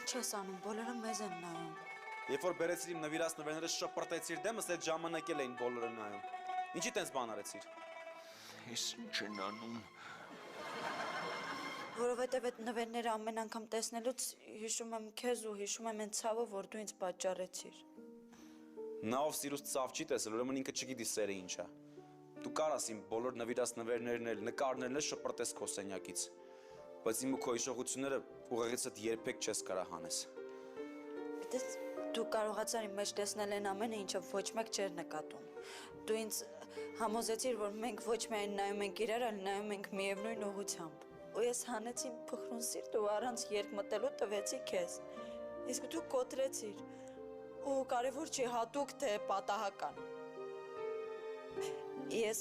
Ինչ ես անում, բոլորը մեզ են նայում։ Երբ որ բերեցիր իմ նվիրած նվերները շպրտեցիր դեմս, այդ ժամանակ էլ էին բոլորը նայում։ Ինչի տենց բան արեցիր։ Ես ինչ են անում։ Որովհետև այդ նվերները ամեն անգամ տեսնելուց հիշում եմ քեզ ու հիշում եմ այն ցավը, որ դու ինձ պատճառեցիր։ Նա ով սիրուց ցավ չի տեսել, ուրեմն ինքը չգիտի սերը ինչ է։ Դու կարաս իմ բոլոր նվիրած նվերներն էլ, նկարներն էլ շպրտես քո սենյակից, բայց իմ ու քո հիշողությունները ուղեղիցդ երբեք չես կարող հանես։ Գիտես, դու կարողացար իմ մեջ տեսնել այն ամենը, ինչը ոչ մեկ չէր նկատում։ Դու ինձ համոզեցիր, որ մենք ոչ միայն նայում ենք իրար, այլ նայում ենք միևնույն ուղղությամբ։ Ու ես հանեցի իմ փխրուն սիրտը ու առանց երկմտելու տվեցի քեզ։ Իսկ դու կոտրեցիր։ Ու կարևոր չի հատուկ թե պատահական։ Ես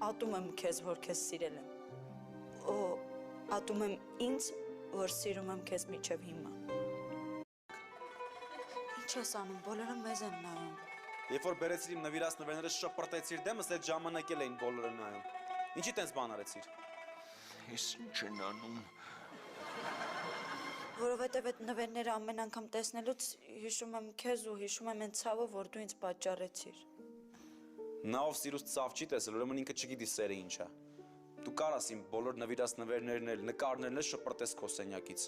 ատում եմ քեզ, որ քեզ սիրել եմ։ Ու ատում եմ ինձ, որ սիրում եմ քեզ մինչև հիմա։ Ինչ ես անում, բոլորը մեզ են նայում։ Երբ որ բերեցիր իմ նվիրած նվերները շպրտեցիր դեմս, այդ ժամանակ էլ էին բոլորը նայում։ Ինչի տենց բան արեցիր։ Ես ինչ են անում։ Որովհետև այդ նվերները ամեն անգամ տեսնելուց հիշում եմ քեզ ու հիշում եմ այն ցավը, որ դու ինձ պատճառեցիր։ Նա ով սիրուց ցավ չի տեսել, ուրեմն ինքը չգիտի սերը ինչ է։ Դու կարաս իմ բոլոր նվիրած նվերներն էլ, նկարներն էլ շպրտես քո սենյակից,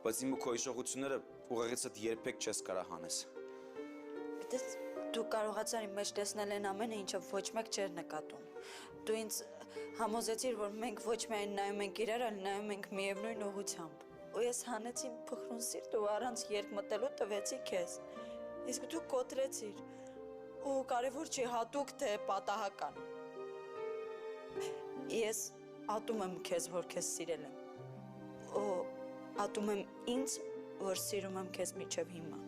բայց իմ ու քո հիշողությունները ուղեղիցդ երբեք չես կարող հանես։ Գիտես, դու կարողացար իմ մեջ տեսնել այն ամենը, ինչը ոչ մեկ չէր նկատում։ Դու ինձ համոզեցիր, որ մենք ոչ միայն նայում ենք իրար, այլ նայում ենք միևնույն ուղղությամբ։ Ու ես հանեցի իմ փխրուն սիրտը ու առանց երկմտելու տվեցի քեզ։ Իսկ դու կոտրեցիր։ Ու կարևոր չի հատուկ թե պատահական։ Ես ատում եմ քեզ, որ քեզ սիրել եմ։ Ու ատում եմ ինձ, որ սիրում եմ քեզ մինչև հիմա։